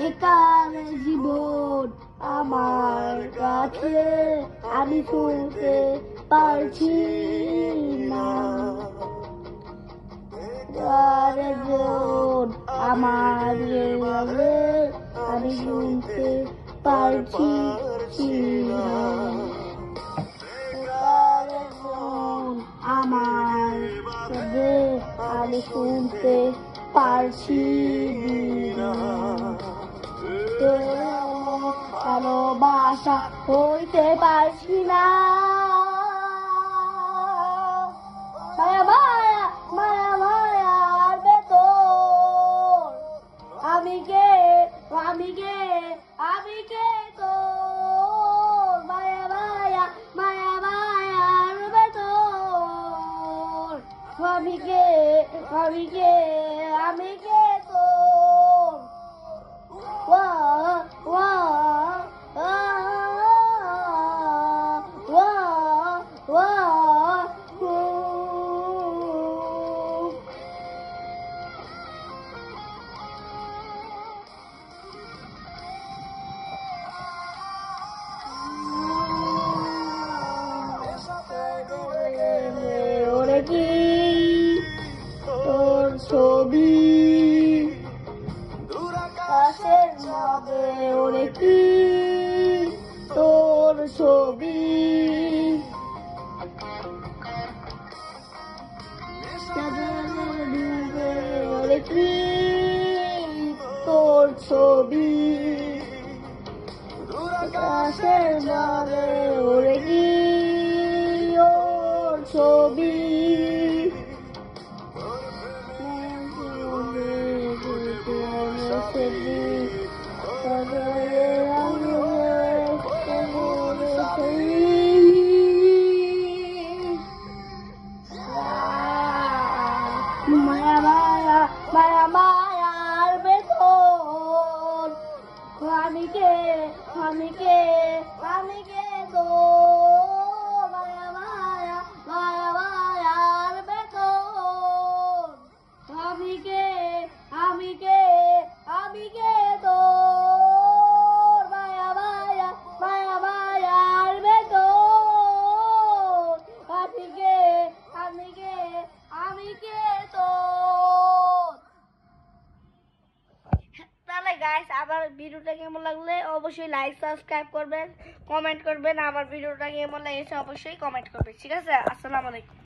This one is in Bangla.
একার জীবন আমার কাছে আমি শুনতে পারছি না। একার জীবন আমার কাছে আমি শুনতে পারছি না। একার জীবন আমার কাছে আমি শুনতে পারছি না। ভালোবাসা হইতে পারছি না। মায়া মায়া মায়া মায়ার ভেতর আমি কে আমি কে আমি কে তোর। মায়া মায়া মায়া মায়ার ভেতর আমি কে আমি কে আমি কে তোর। ওরে কি তোর ছবি আকাশের মধ্যে, ওরে কি তোর ছবি ওরে কি তোর ছবি আকাশের মধ্যে, ওরে কি ওর ছবি। মায়া মায়া মায়া মায়ার ভেতর আমি কে আমি কে আমি কে তো। মায়া মায়া মায়া মায়ার ভেতর আমি কে আমি কে আমি কে তো। মায়া মায়া মায়া মায়ার ভেতর আমি কে আমি কে আমি কে তো। তাহলে গাইস, আমার ভিডিওটা কেমন লাগলে অবশ্যই লাইক সাবস্ক্রাইব করবেন, কমেন্ট করবেন। আমার ভিডিওটা কেমন লাগেছে অবশ্যই কমেন্ট করবেন। ঠিক আছে, আসসালামু আলাইকুম।